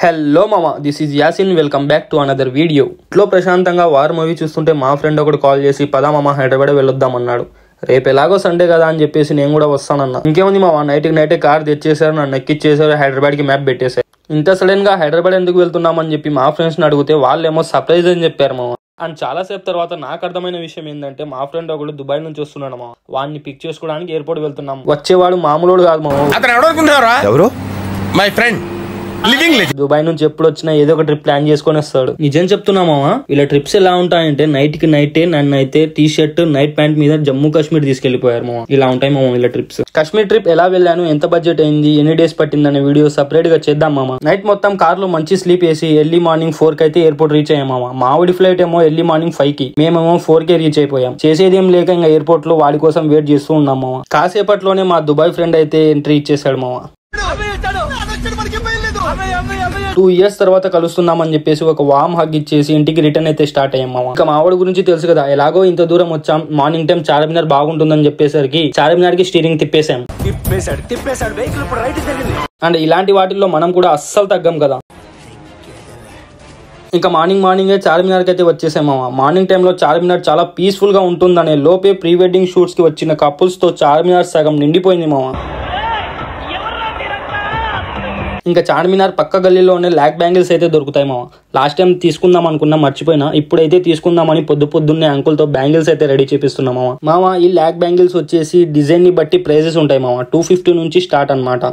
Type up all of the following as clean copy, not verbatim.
Hello మామ, this is Yasin. Welcome back to another video. ఇంట్లో ప్రశాంతంగా వార్ మూవీ చూస్తుంటే మా ఫ్రెండ్ ఒకడు కాల్ చేసి పదా మామ హైదరాబాద్ వెళ్ళొద్దాం అన్నాడు. రేపు ఎలాగో సండే కదా అని చెప్పేసి నేను కూడా వస్తానన్నా. ఇంకేముంది మామ, నైట్కి కార్ తెచ్చేసారు, నన్ను ఎక్కిచ్చేసారు, హైదరాబాద్కి మ్యాప్ పెట్టేశారు. ఇంత సడన్ గా హైదరాబాద్ ఎందుకు వెళ్తున్నామని చెప్పి మా ఫ్రెండ్స్ని అడిగితే వాళ్ళేమో సర్ప్రైజ్ అని చెప్పారు మామ. అండ్ చాలా సేపు తర్వాత నాకు అర్థమైన విషయం ఏంటంటే మా ఫ్రెండ్ ఒకడు దుబాయ్ నుంచి వస్తున్నాడు మామ. వాడిని పిక్ చేసుకోవడానికి ఎయిర్పోర్ట్ వెళ్తున్నాం. వచ్చేవాడు మామూలు కాదు మామ, ఎవరు మై ఫ్రెండ్ దుబాయ్ నుంచి ఎప్పుడు వచ్చినా ఏదో ఒక ట్రిప్ ప్లాన్ చేసుకొని వస్తాడు. నిజం చెప్తున్నామా, ఇలా ట్రిప్స్ ఎలా ఉంటాయంటే నైట్ కి నైటే నన్ను అయితే టీ షర్ట్ నైట్ ప్యాంట్ మీద జమ్మూ కాశ్మీర్ తీసుకెళ్లిపోయారు మామ. ఇలా ఉంటాయి మామ ఇలా ట్రిప్స్. కాశ్మీర్ ట్రిప్ ఎలా వెళ్ళాను, ఎంత బడ్జెట్ అయింది, ఎన్ని డేస్ పట్టింది అనే వీడియో సపరేట్ గా చేద్దాం మామ. నైట్ మొత్తం కార్ లో మంచి స్లీప్ వేసి ఎర్లీ మార్నింగ్ 4 కి అయితే ఎయిర్పోర్ట్ రీచ్ అయ్యాం మామ. మావిడి ఫ్లైట్ ఏమో ఎర్లీ మార్నింగ్ 5 కి, మేమేమో 4 కి రీచ్ అయిపోయాం. చేసేదేం లేక ఇంకా ఎయిర్పోర్ట్ లో వాడి కోసం వెయిట్ చేస్తూ ఉన్నాం మామ. కాసేపట్లోనే మా దుబాయ్ ఫ్రెండ్ అయితే ఎంట్రీ ఇచ్చేసాడు మామ. 2 years తర్వాత కలుస్తున్నామని చెప్పేసి ఒక వామ్ హగ్ ఇచ్చేసి ఇంటికి రిటర్న్ అయితే స్టార్ట్ అయ్యాం మామ. ఇంకా మావాడి గురించి తెలుసు కదా, ఎలాగో ఇంత దూరం వచ్చాం, మార్నింగ్ టైం చార్మినార్ బాగుంటుందని చెప్పేసరికి చార్మినార్ కి స్టీరింగ్ తిప్పేసాం. అండ్ ఇలాంటి వాటిల్లో మనం కూడా అస్సలు తగ్గం కదా. ఇంకా మార్నింగే చార్మినార్ కి అయితే వచ్చేసాం మామ. మార్నింగ్ టైంలో చార్మినార్ చాలా పీస్ఫుల్ గా ఉంటుందనే లోపే ప్రీ వెడ్డింగ్ షూట్స్ కి వచ్చిన కపుల్స్ తో చార్మినార్ సగం నిండిపోయింది మామ. ఇంకా చార్మినార్ పక్క గల్లీలోనే ల్యాక్ బ్యాంగిల్స్ అయితే దొరుకుతాయి మామ. లాస్ట్ టైం తీసుకుందాం అనుకున్నా, మర్చిపోయినా. ఇప్పుడైతే తీసుకుందామని పొద్దున్నే అంకుల్ తో బ్యాంగిల్స్ అయితే రెడీ చేపిస్తున్నాం మామ. ఈ ల్యాక్ బ్యాంగిల్స్ వచ్చేసి డిజైన్ ని బట్టి ప్రైజెస్ ఉంటాయి మామ. 250 నుంచి స్టార్ట్ అనమాట.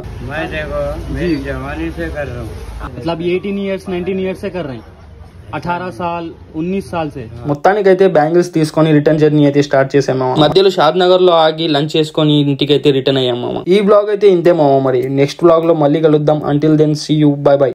मतलब 18 years 19 years से कर रहे हैं, 18 साल 19 साल से. మొత్తానికైతే బ్యాంగిల్స్ తీసుకొని రిటర్న్ జర్నీ అయితే స్టార్ట్ చేసాం మామ. మధ్యలో షాద్ నగర్ లో ఆగి లంచ్ చేసుకొని ఇంటికి అయితే రిటర్న్ అయ్యాం మామ. ఈ బ్లాగ్ అయితే ఇంతే మామ. మరి నెక్స్ట్ బ్లాగ్ లో మళ్ళీ కలుద్దాం. Until then see you, bye by.